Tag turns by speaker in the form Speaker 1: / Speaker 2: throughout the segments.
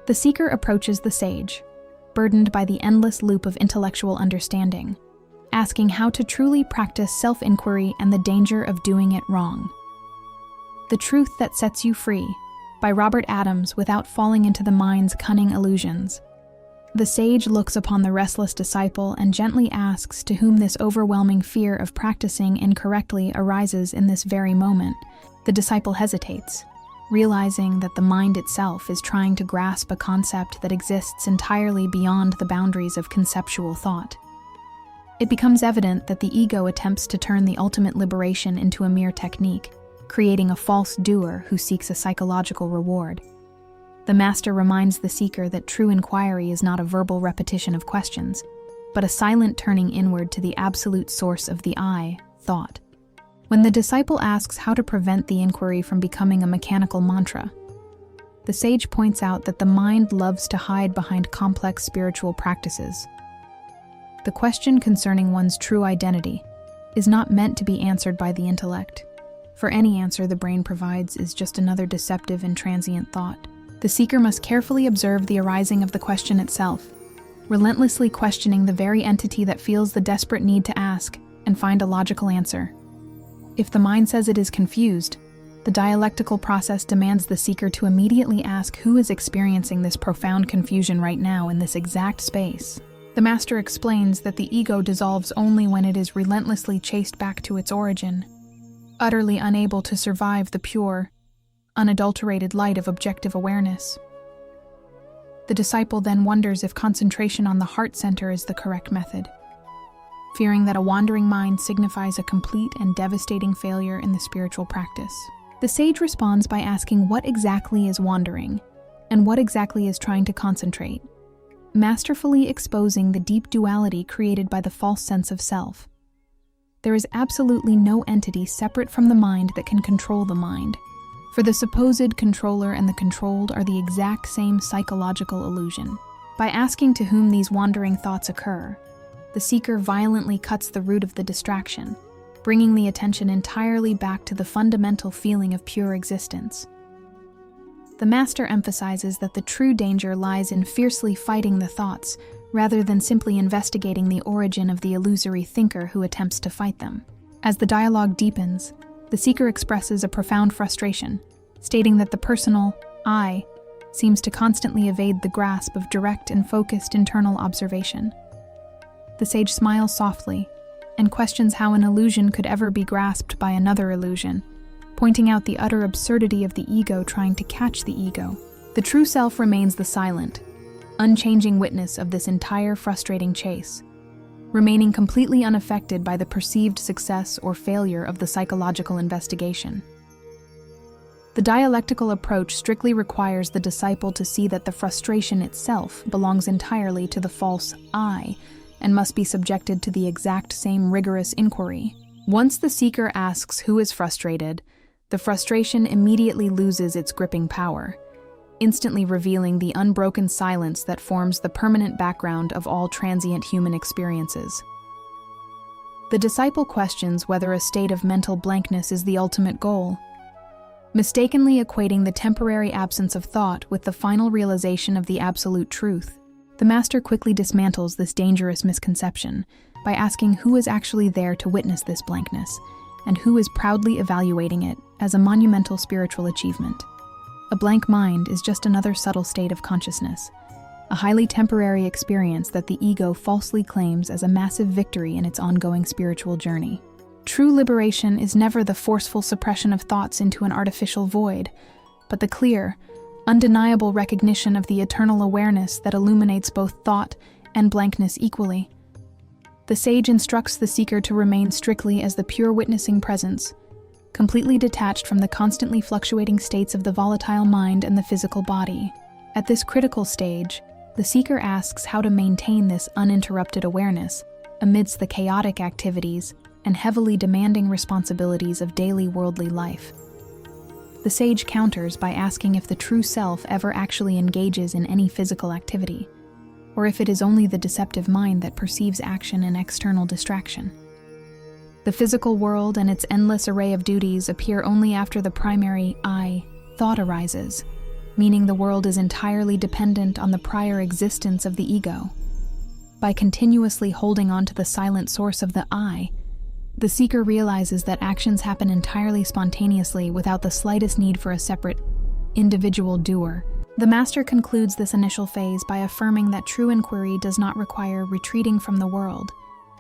Speaker 1: The seeker approaches the sage, burdened by the endless loop of intellectual understanding, asking how to truly practice self-inquiry and the danger of doing it wrong. The Truth That Sets You Free, by Robert Adams, without falling into the mind's cunning illusions. The sage looks upon the restless disciple and gently asks to whom this overwhelming fear of practicing incorrectly arises in this very moment. The disciple hesitates, realizing that the mind itself is trying to grasp a concept that exists entirely beyond the boundaries of conceptual thought. It becomes evident that the ego attempts to turn the ultimate liberation into a mere technique, creating a false doer who seeks a psychological reward. The master reminds the seeker that true inquiry is not a verbal repetition of questions, but a silent turning inward to the absolute source of the I, thought. When the disciple asks how to prevent the inquiry from becoming a mechanical mantra, the sage points out that the mind loves to hide behind complex spiritual practices. The question concerning one's true identity is not meant to be answered by the intellect, for any answer the brain provides is just another deceptive and transient thought. The seeker must carefully observe the arising of the question itself, relentlessly questioning the very entity that feels the desperate need to ask and find a logical answer. If the mind says it is confused, the dialectical process demands the seeker to immediately ask who is experiencing this profound confusion right now in this exact space. The master explains that the ego dissolves only when it is relentlessly chased back to its origin, utterly unable to survive the pure, unadulterated light of objective awareness. The disciple then wonders if concentration on the heart center is the correct method, fearing that a wandering mind signifies a complete and devastating failure in the spiritual practice. The sage responds by asking what exactly is wandering, and what exactly is trying to concentrate, masterfully exposing the deep duality created by the false sense of self. There is absolutely no entity separate from the mind that can control the mind, for the supposed controller and the controlled are the exact same psychological illusion. By asking to whom these wandering thoughts occur, the seeker violently cuts the root of the distraction, bringing the attention entirely back to the fundamental feeling of pure existence. The master emphasizes that the true danger lies in fiercely fighting the thoughts, rather than simply investigating the origin of the illusory thinker who attempts to fight them. As the dialogue deepens, the seeker expresses a profound frustration, stating that the personal I seems to constantly evade the grasp of direct and focused internal observation. The sage smiles softly and questions how an illusion could ever be grasped by another illusion, pointing out the utter absurdity of the ego trying to catch the ego. The true self remains the silent, unchanging witness of this entire frustrating chase, remaining completely unaffected by the perceived success or failure of the psychological investigation. The dialectical approach strictly requires the disciple to see that the frustration itself belongs entirely to the false I and must be subjected to the exact same rigorous inquiry. Once the seeker asks who is frustrated, the frustration immediately loses its gripping power, instantly revealing the unbroken silence that forms the permanent background of all transient human experiences. The disciple questions whether a state of mental blankness is the ultimate goal, mistakenly equating the temporary absence of thought with the final realization of the absolute truth. The master quickly dismantles this dangerous misconception by asking who is actually there to witness this blankness, and who is proudly evaluating it as a monumental spiritual achievement. A blank mind is just another subtle state of consciousness, a highly temporary experience that the ego falsely claims as a massive victory in its ongoing spiritual journey. True liberation is never the forceful suppression of thoughts into an artificial void, but the clear, undeniable recognition of the eternal awareness that illuminates both thought and blankness equally. The sage instructs the seeker to remain strictly as the pure witnessing presence, completely detached from the constantly fluctuating states of the volatile mind and the physical body. At this critical stage, the seeker asks how to maintain this uninterrupted awareness amidst the chaotic activities and heavily demanding responsibilities of daily worldly life. The sage counters by asking if the true self ever actually engages in any physical activity, or if it is only the deceptive mind that perceives action and external distraction. The physical world and its endless array of duties appear only after the primary I, thought arises, meaning the world is entirely dependent on the prior existence of the ego. By continuously holding on to the silent source of the I, the seeker realizes that actions happen entirely spontaneously without the slightest need for a separate, individual doer. The master concludes this initial phase by affirming that true inquiry does not require retreating from the world,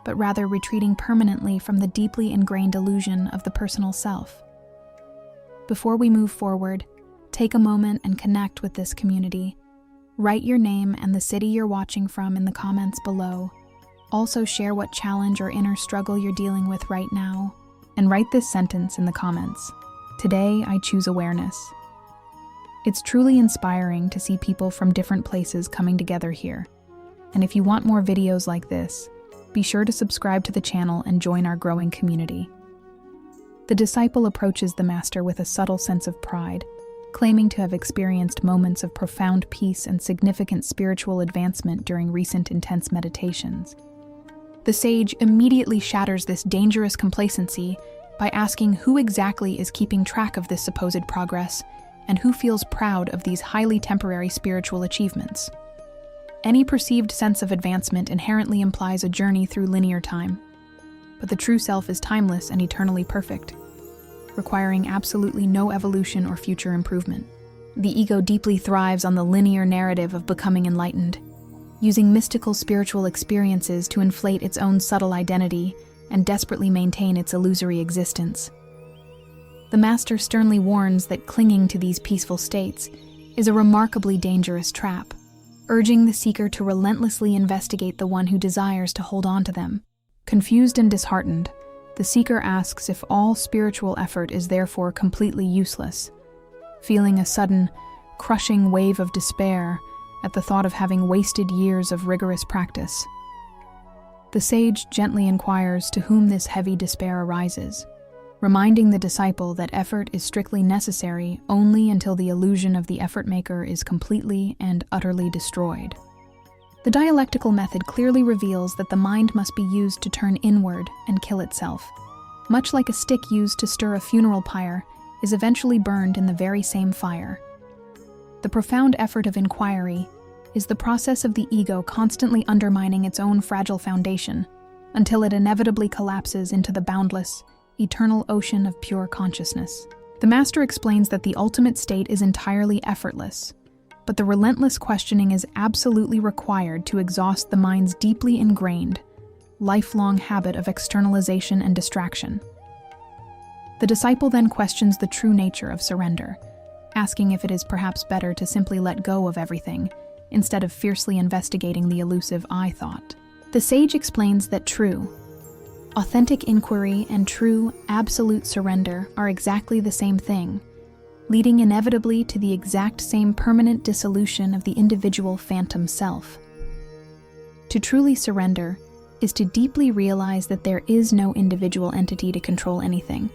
Speaker 1: but rather retreating permanently from the deeply ingrained illusion of the personal self. Before we move forward, take a moment and connect with this community. Write your name and the city you're watching from in the comments below. Also share what challenge or inner struggle you're dealing with right now, and write this sentence in the comments. Today, I choose awareness. It's truly inspiring to see people from different places coming together here. And if you want more videos like this, be sure to subscribe to the channel and join our growing community. The disciple approaches the master with a subtle sense of pride, claiming to have experienced moments of profound peace and significant spiritual advancement during recent intense meditations. The sage immediately shatters this dangerous complacency by asking who exactly is keeping track of this supposed progress and who feels proud of these highly temporary spiritual achievements. Any perceived sense of advancement inherently implies a journey through linear time, but the true self is timeless and eternally perfect, requiring absolutely no evolution or future improvement. The ego deeply thrives on the linear narrative of becoming enlightened, using mystical spiritual experiences to inflate its own subtle identity and desperately maintain its illusory existence. The master sternly warns that clinging to these peaceful states is a remarkably dangerous trap, urging the seeker to relentlessly investigate the one who desires to hold on to them. Confused and disheartened, the seeker asks if all spiritual effort is therefore completely useless, feeling a sudden, crushing wave of despair at the thought of having wasted years of rigorous practice. The sage gently inquires to whom this heavy despair arises, reminding the disciple that effort is strictly necessary only until the illusion of the effort maker is completely and utterly destroyed. The dialectical method clearly reveals that the mind must be used to turn inward and kill itself, much like a stick used to stir a funeral pyre is eventually burned in the very same fire. The profound effort of inquiry is the process of the ego constantly undermining its own fragile foundation until it inevitably collapses into the boundless, eternal ocean of pure consciousness. The master explains that the ultimate state is entirely effortless, but the relentless questioning is absolutely required to exhaust the mind's deeply ingrained, lifelong habit of externalization and distraction. The disciple then questions the true nature of surrender, asking if it is perhaps better to simply let go of everything instead of fiercely investigating the elusive I thought. The sage explains that true, authentic inquiry and true, absolute surrender are exactly the same thing, leading inevitably to the exact same permanent dissolution of the individual phantom self. To truly surrender is to deeply realize that there is no individual entity to control anything,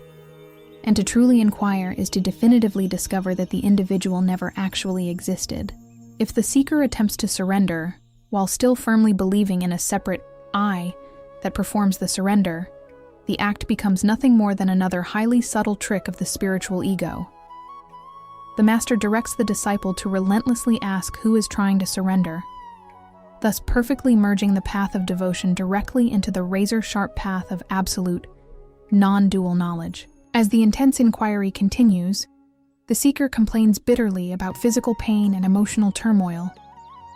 Speaker 1: and to truly inquire is to definitively discover that the individual never actually existed. If the seeker attempts to surrender, while still firmly believing in a separate I that performs the surrender, the act becomes nothing more than another highly subtle trick of the spiritual ego. The master directs the disciple to relentlessly ask who is trying to surrender, thus perfectly merging the path of devotion directly into the razor-sharp path of absolute, non-dual knowledge. As the intense inquiry continues, the seeker complains bitterly about physical pain and emotional turmoil,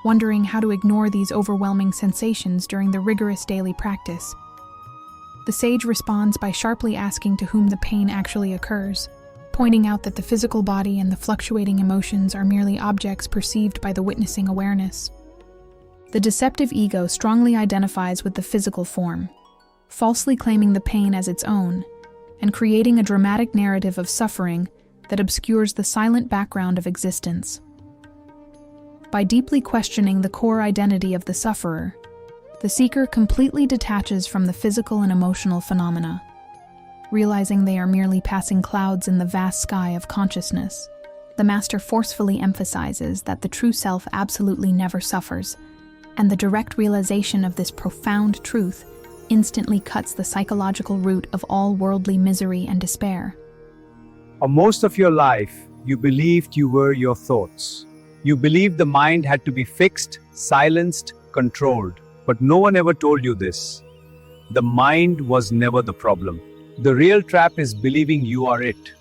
Speaker 1: wondering how to ignore these overwhelming sensations during the rigorous daily practice. The sage responds by sharply asking to whom the pain actually occurs, pointing out that the physical body and the fluctuating emotions are merely objects perceived by the witnessing awareness. The deceptive ego strongly identifies with the physical form, falsely claiming the pain as its own, and creating a dramatic narrative of suffering that obscures the silent background of existence. By deeply questioning the core identity of the sufferer, the seeker completely detaches from the physical and emotional phenomena, realizing they are merely passing clouds in the vast sky of consciousness. The master forcefully emphasizes that the true self absolutely never suffers, and the direct realization of this profound truth instantly cuts the psychological root of all worldly misery and despair.
Speaker 2: For most of your life, You believed you were your thoughts. You believed the mind had to be fixed, silenced, controlled. But no one ever told you this. The mind was never the problem. The real trap is believing you are it.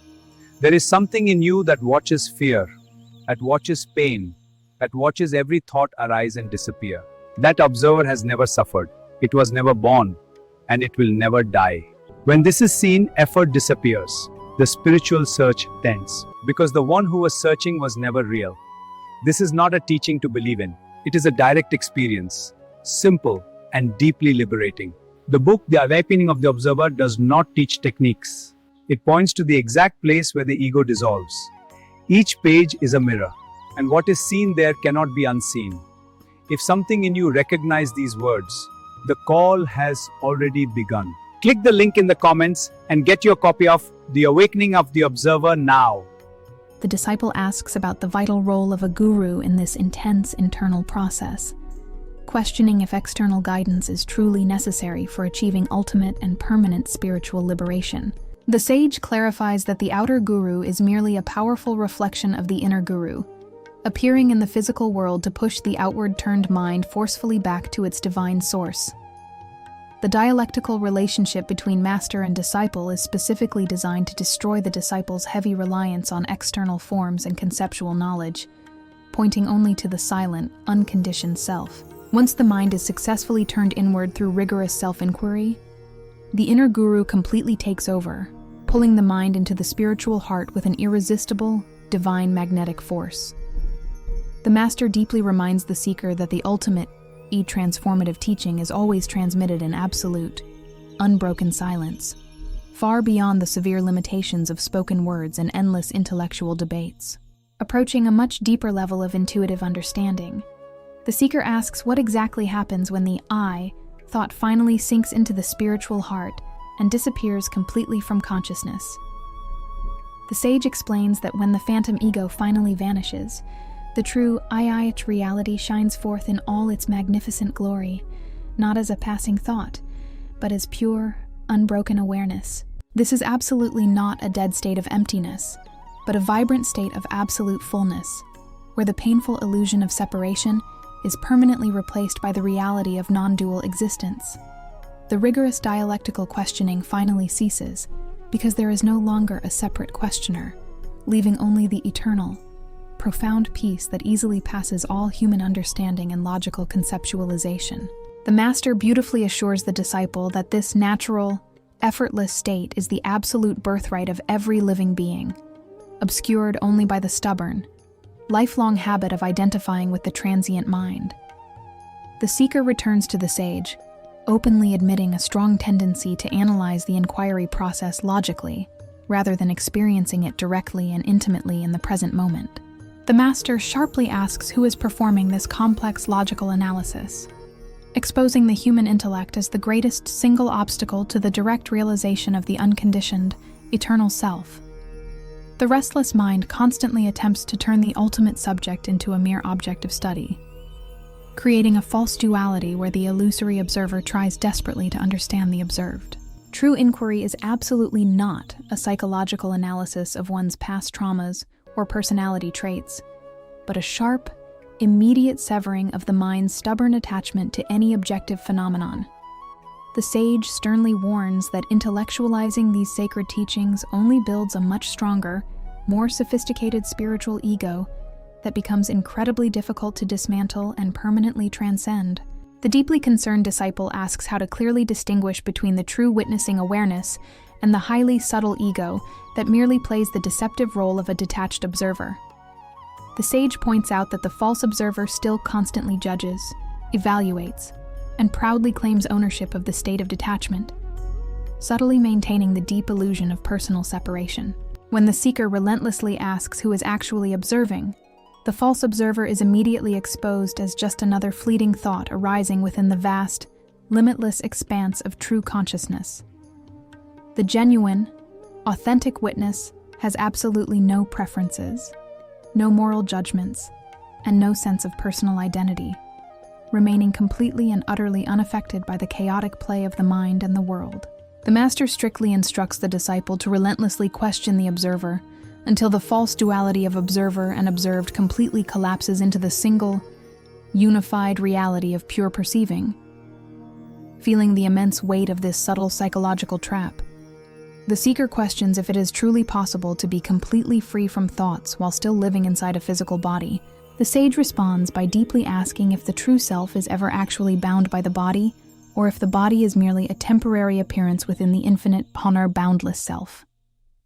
Speaker 2: There is something in you that watches fear, that watches pain, that watches every thought arise and disappear. That observer has never suffered. It was never born, and it will never die. When this is seen, effort disappears. The spiritual search ends, because the one who was searching was never real. This is not a teaching to believe in. It is a direct experience, simple and deeply liberating. The book, The Awakening of the Observer, does not teach techniques. It points to the exact place where the ego dissolves. Each page is a mirror, and what is seen there cannot be unseen. If something in you recognizes these words, the call has already begun. Click the link in the comments and get your copy of The Awakening of the Observer now.
Speaker 1: The disciple asks about the vital role of a guru in this intense internal process, questioning if external guidance is truly necessary for achieving ultimate and permanent spiritual liberation. The sage clarifies that the outer guru is merely a powerful reflection of the inner guru, appearing in the physical world to push the outward-turned mind forcefully back to its divine source. The dialectical relationship between master and disciple is specifically designed to destroy the disciple's heavy reliance on external forms and conceptual knowledge, pointing only to the silent, unconditioned self. Once the mind is successfully turned inward through rigorous self-inquiry, the inner guru completely takes over, pulling the mind into the spiritual heart with an irresistible, divine magnetic force. The master deeply reminds the seeker that the ultimate, transformative teaching is always transmitted in absolute, unbroken silence, far beyond the severe limitations of spoken words and endless intellectual debates. Approaching a much deeper level of intuitive understanding, the seeker asks what exactly happens when the I thought finally sinks into the spiritual heart and disappears completely from consciousness. The sage explains that when the phantom ego finally vanishes, the true I reality shines forth in all its magnificent glory, not as a passing thought, but as pure, unbroken awareness. This is absolutely not a dead state of emptiness, but a vibrant state of absolute fullness, where the painful illusion of separation is permanently replaced by the reality of non-dual existence. The rigorous dialectical questioning finally ceases, because there is no longer a separate questioner, leaving only the eternal, profound peace that easily passes all human understanding and logical conceptualization. The master beautifully assures the disciple that this natural, effortless state is the absolute birthright of every living being, obscured only by the stubborn, lifelong habit of identifying with the transient mind. The seeker returns to the sage, openly admitting a strong tendency to analyze the inquiry process logically, rather than experiencing it directly and intimately in the present moment. The master sharply asks who is performing this complex logical analysis, exposing the human intellect as the greatest single obstacle to the direct realization of the unconditioned, eternal self. The restless mind constantly attempts to turn the ultimate subject into a mere object of study, creating a false duality where the illusory observer tries desperately to understand the observed. True inquiry is absolutely not a psychological analysis of one's past traumas or personality traits, but a sharp, immediate severing of the mind's stubborn attachment to any objective phenomenon. The sage sternly warns that intellectualizing these sacred teachings only builds a much stronger, more sophisticated spiritual ego that becomes incredibly difficult to dismantle and permanently transcend. The deeply concerned disciple asks how to clearly distinguish between the true witnessing awareness and the highly subtle ego that merely plays the deceptive role of a detached observer. The sage points out that the false observer still constantly judges, evaluates, and proudly claims ownership of the state of detachment, subtly maintaining the deep illusion of personal separation. When the seeker relentlessly asks who is actually observing, the false observer is immediately exposed as just another fleeting thought arising within the vast, limitless expanse of true consciousness. The genuine, authentic witness has absolutely no preferences, no moral judgments, and no sense of personal identity, remaining completely and utterly unaffected by the chaotic play of the mind and the world. The master strictly instructs the disciple to relentlessly question the observer until the false duality of observer and observed completely collapses into the single, unified reality of pure perceiving. Feeling the immense weight of this subtle psychological trap, the seeker questions if it is truly possible to be completely free from thoughts while still living inside a physical body. The sage responds by deeply asking if the true self is ever actually bound by the body, or if the body is merely a temporary appearance within the infinite, boundless self.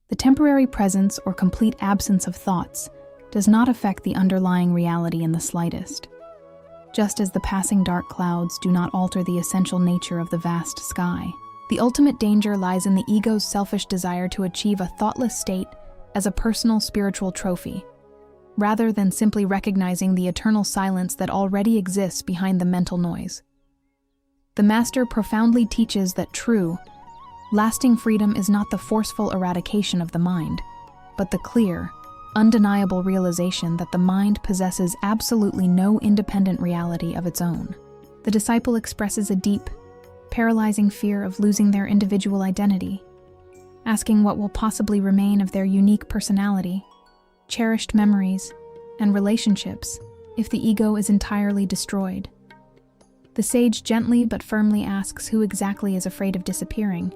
Speaker 1: The temporary presence or complete absence of thoughts does not affect the underlying reality in the slightest. Just as the passing dark clouds do not alter the essential nature of the vast sky. The ultimate danger lies in the ego's selfish desire to achieve a thoughtless state as a personal spiritual trophy, rather than simply recognizing the eternal silence that already exists behind the mental noise. The Master profoundly teaches that true, lasting freedom is not the forceful eradication of the mind, but the clear, undeniable realization that the mind possesses absolutely no independent reality of its own. The disciple expresses a deep, paralyzing fear of losing their individual identity, asking what will possibly remain of their unique personality, cherished memories, and relationships if the ego is entirely destroyed. The sage gently but firmly asks who exactly is afraid of disappearing,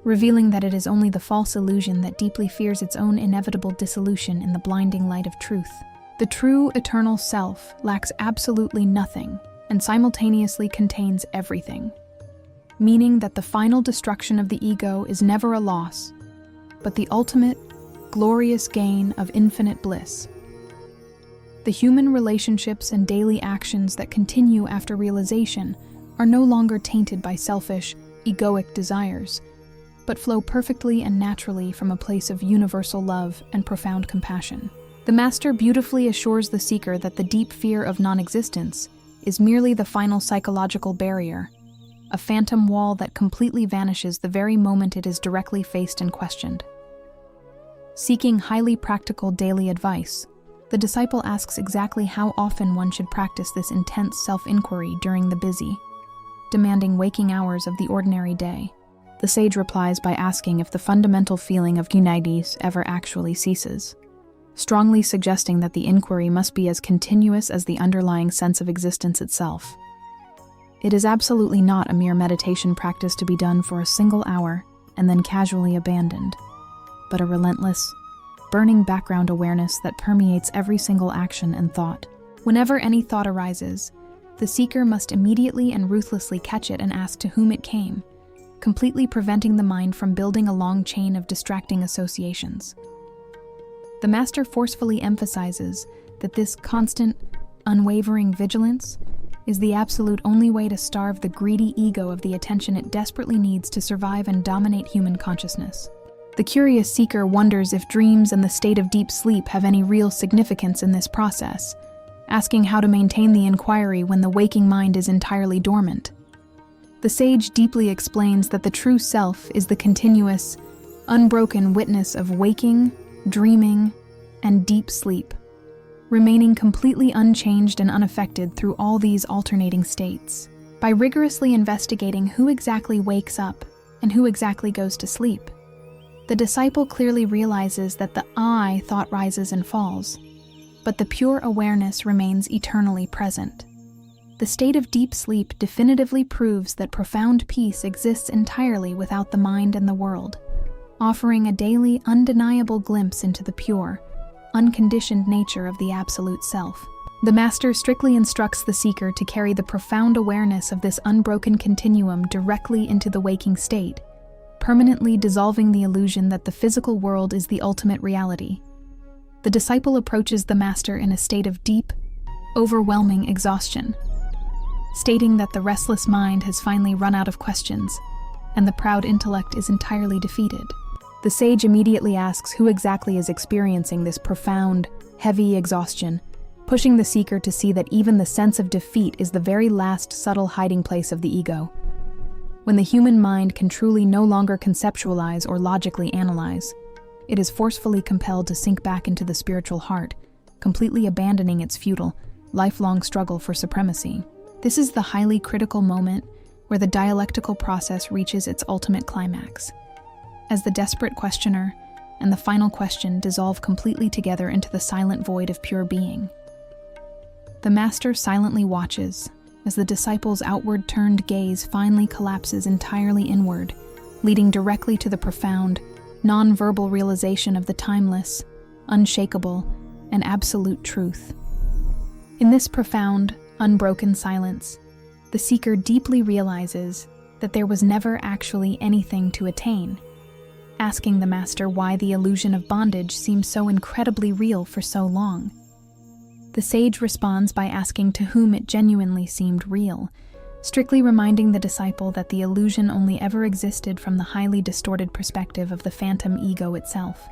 Speaker 1: revealing that it is only the false illusion that deeply fears its own inevitable dissolution in the blinding light of truth. The true eternal self lacks absolutely nothing and simultaneously contains everything, meaning that the final destruction of the ego is never a loss, but the ultimate, glorious gain of infinite bliss. The human relationships and daily actions that continue after realization are no longer tainted by selfish, egoic desires, but flow perfectly and naturally from a place of universal love and profound compassion. The Master beautifully assures the seeker that the deep fear of non-existence is merely the final psychological barrier, a phantom wall that completely vanishes the very moment it is directly faced and questioned. Seeking highly practical daily advice, the disciple asks exactly how often one should practice this intense self-inquiry during the busy, demanding waking hours of the ordinary day. The sage replies by asking if the fundamental feeling of unities ever actually ceases, strongly suggesting that the inquiry must be as continuous as the underlying sense of existence itself. It is absolutely not a mere meditation practice to be done for a single hour and then casually abandoned, but a relentless, burning background awareness that permeates every single action and thought. Whenever any thought arises, the seeker must immediately and ruthlessly catch it and ask to whom it came, completely preventing the mind from building a long chain of distracting associations. The Master forcefully emphasizes that this constant, unwavering vigilance is the absolute only way to starve the greedy ego of the attention it desperately needs to survive and dominate human consciousness. The curious seeker wonders if dreams and the state of deep sleep have any real significance in this process, asking how to maintain the inquiry when the waking mind is entirely dormant. The sage deeply explains that the true self is the continuous, unbroken witness of waking, dreaming, and deep sleep, remaining completely unchanged and unaffected through all these alternating states. By rigorously investigating who exactly wakes up and who exactly goes to sleep, the disciple clearly realizes that the I thought rises and falls, but the pure awareness remains eternally present. The state of deep sleep definitively proves that profound peace exists entirely without the mind and the world, offering a daily, undeniable glimpse into the pure, unconditioned nature of the absolute self. The Master strictly instructs the seeker to carry the profound awareness of this unbroken continuum directly into the waking state, permanently dissolving the illusion that the physical world is the ultimate reality. The disciple approaches the Master in a state of deep, overwhelming exhaustion, stating that the restless mind has finally run out of questions, and the proud intellect is entirely defeated. The sage immediately asks who exactly is experiencing this profound, heavy exhaustion, pushing the seeker to see that even the sense of defeat is the very last subtle hiding place of the ego. When the human mind can truly no longer conceptualize or logically analyze, it is forcefully compelled to sink back into the spiritual heart, completely abandoning its futile, lifelong struggle for supremacy. This is the highly critical moment where the dialectical process reaches its ultimate climax. As the desperate questioner, and the final question dissolve completely together into the silent void of pure being. The Master silently watches as the disciple's outward-turned gaze finally collapses entirely inward, leading directly to the profound, non-verbal realization of the timeless, unshakable, and absolute truth. In this profound, unbroken silence, the seeker deeply realizes that there was never actually anything to attain, asking the Master why the illusion of bondage seemed so incredibly real for so long. The sage responds by asking to whom it genuinely seemed real, strictly reminding the disciple that the illusion only ever existed from the highly distorted perspective of the phantom ego itself.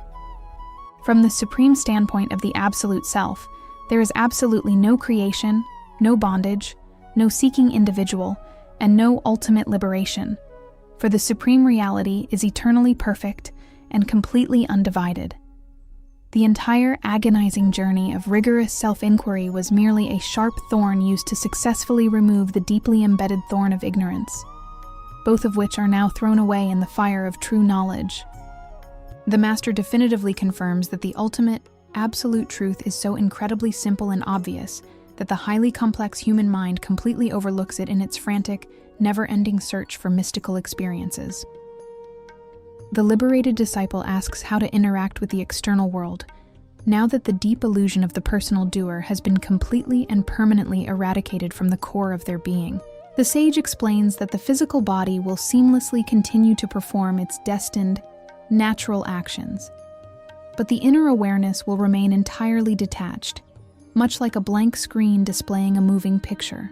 Speaker 1: From the supreme standpoint of the Absolute Self, there is absolutely no creation, no bondage, no seeking individual, and no ultimate liberation, for the Supreme Reality is eternally perfect and completely undivided. The entire agonizing journey of rigorous self-inquiry was merely a sharp thorn used to successfully remove the deeply embedded thorn of ignorance, both of which are now thrown away in the fire of true knowledge. The Master definitively confirms that the ultimate, absolute truth is so incredibly simple and obvious that the highly complex human mind completely overlooks it in its frantic, never-ending search for mystical experiences. The liberated disciple asks how to interact with the external world, now that the deep illusion of the personal doer has been completely and permanently eradicated from the core of their being. The sage explains that the physical body will seamlessly continue to perform its destined, natural actions, but the inner awareness will remain entirely detached, much like a blank screen displaying a moving picture.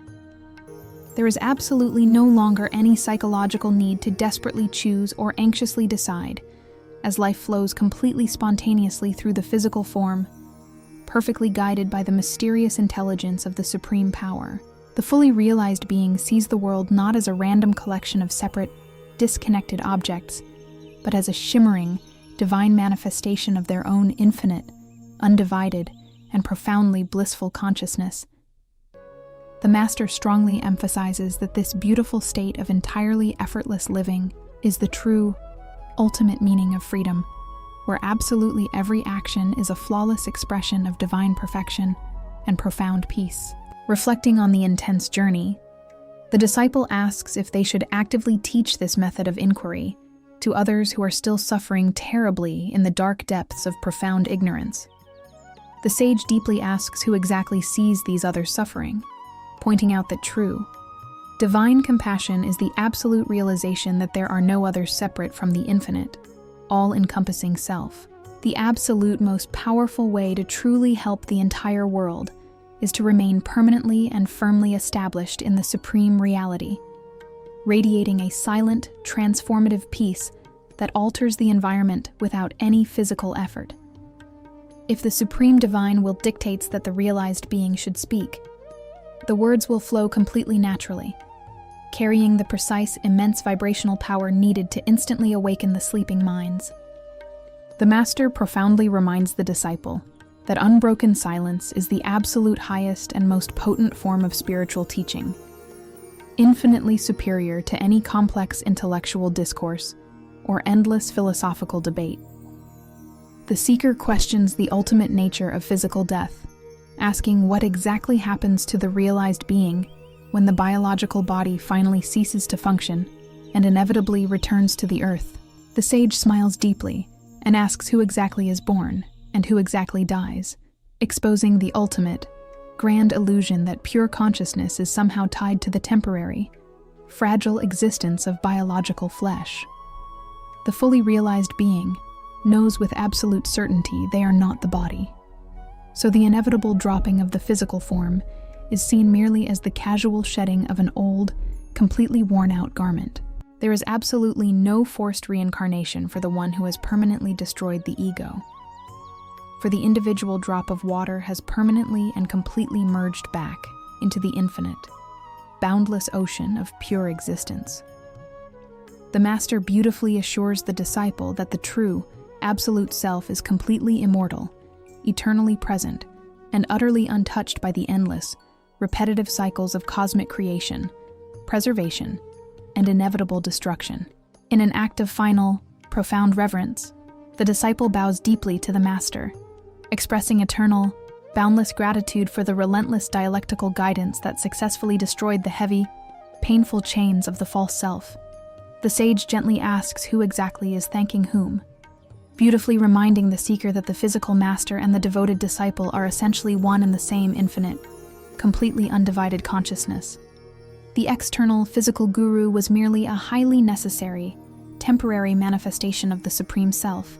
Speaker 1: There is absolutely no longer any psychological need to desperately choose or anxiously decide, as life flows completely spontaneously through the physical form, perfectly guided by the mysterious intelligence of the Supreme Power. The fully realized being sees the world not as a random collection of separate, disconnected objects, but as a shimmering, divine manifestation of their own infinite, undivided, and profoundly blissful consciousness. The Master strongly emphasizes that this beautiful state of entirely effortless living is the true, ultimate meaning of freedom, where absolutely every action is a flawless expression of divine perfection and profound peace. Reflecting on the intense journey, the disciple asks if they should actively teach this method of inquiry to others who are still suffering terribly in the dark depths of profound ignorance. The sage deeply asks who exactly sees these others suffering, pointing out that true, divine compassion is the absolute realization that there are no others separate from the infinite, all-encompassing self. The absolute most powerful way to truly help the entire world is to remain permanently and firmly established in the Supreme Reality, radiating a silent, transformative peace that alters the environment without any physical effort. If the Supreme Divine Will dictates that the realized being should speak, the words will flow completely naturally, carrying the precise, immense vibrational power needed to instantly awaken the sleeping minds. The Master profoundly reminds the disciple that unbroken silence is the absolute highest and most potent form of spiritual teaching, infinitely superior to any complex intellectual discourse or endless philosophical debate. The seeker questions the ultimate nature of physical death, asking what exactly happens to the realized being when the biological body finally ceases to function and inevitably returns to the earth. The sage smiles deeply and asks who exactly is born and who exactly dies, exposing the ultimate, grand illusion that pure consciousness is somehow tied to the temporary, fragile existence of biological flesh. The fully realized being knows with absolute certainty they are not the body. So the inevitable dropping of the physical form is seen merely as the casual shedding of an old, completely worn-out garment. There is absolutely no forced reincarnation for the one who has permanently destroyed the ego. For the individual drop of water has permanently and completely merged back into the infinite, boundless ocean of pure existence. The Master beautifully assures the disciple that the true, absolute self is completely immortal, eternally present, and utterly untouched by the endless, repetitive cycles of cosmic creation, preservation, and inevitable destruction. In an act of final, profound reverence, the disciple bows deeply to the master, expressing eternal, boundless gratitude for the relentless dialectical guidance that successfully destroyed the heavy, painful chains of the false self. The sage gently asks who exactly is thanking whom, beautifully reminding the seeker that the physical master and the devoted disciple are essentially one and the same infinite, completely undivided consciousness. The external, physical guru was merely a highly necessary, temporary manifestation of the Supreme Self,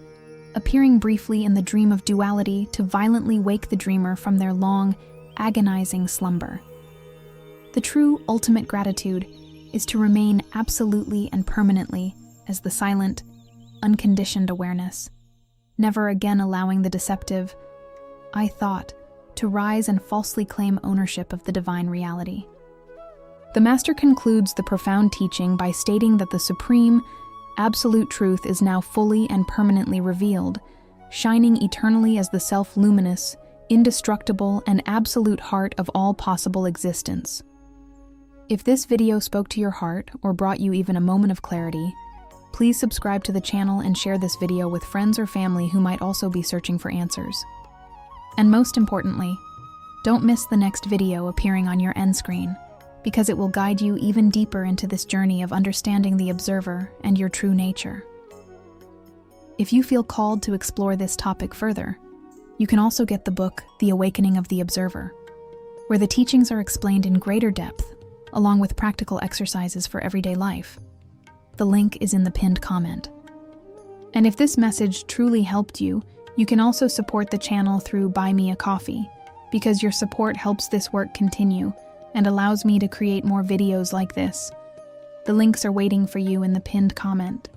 Speaker 1: appearing briefly in the dream of duality to violently wake the dreamer from their long, agonizing slumber. The true ultimate gratitude is to remain absolutely and permanently as the silent, unconditioned awareness, never again allowing the deceptive "I thought" to rise and falsely claim ownership of the divine reality. The Master concludes the profound teaching by stating that the supreme, absolute truth is now fully and permanently revealed, shining eternally as the self-luminous, indestructible, and absolute heart of all possible existence. If this video spoke to your heart or brought you even a moment of clarity, please subscribe to the channel and share this video with friends or family who might also be searching for answers. And most importantly, don't miss the next video appearing on your end screen, because it will guide you even deeper into this journey of understanding the observer and your true nature. If you feel called to explore this topic further, you can also get the book The Awakening of the Observer, where the teachings are explained in greater depth, along with practical exercises for everyday life. The link is in the pinned comment. And if this message truly helped you, you can also support the channel through Buy Me a Coffee, because your support helps this work continue and allows me to create more videos like this. The links are waiting for you in the pinned comment.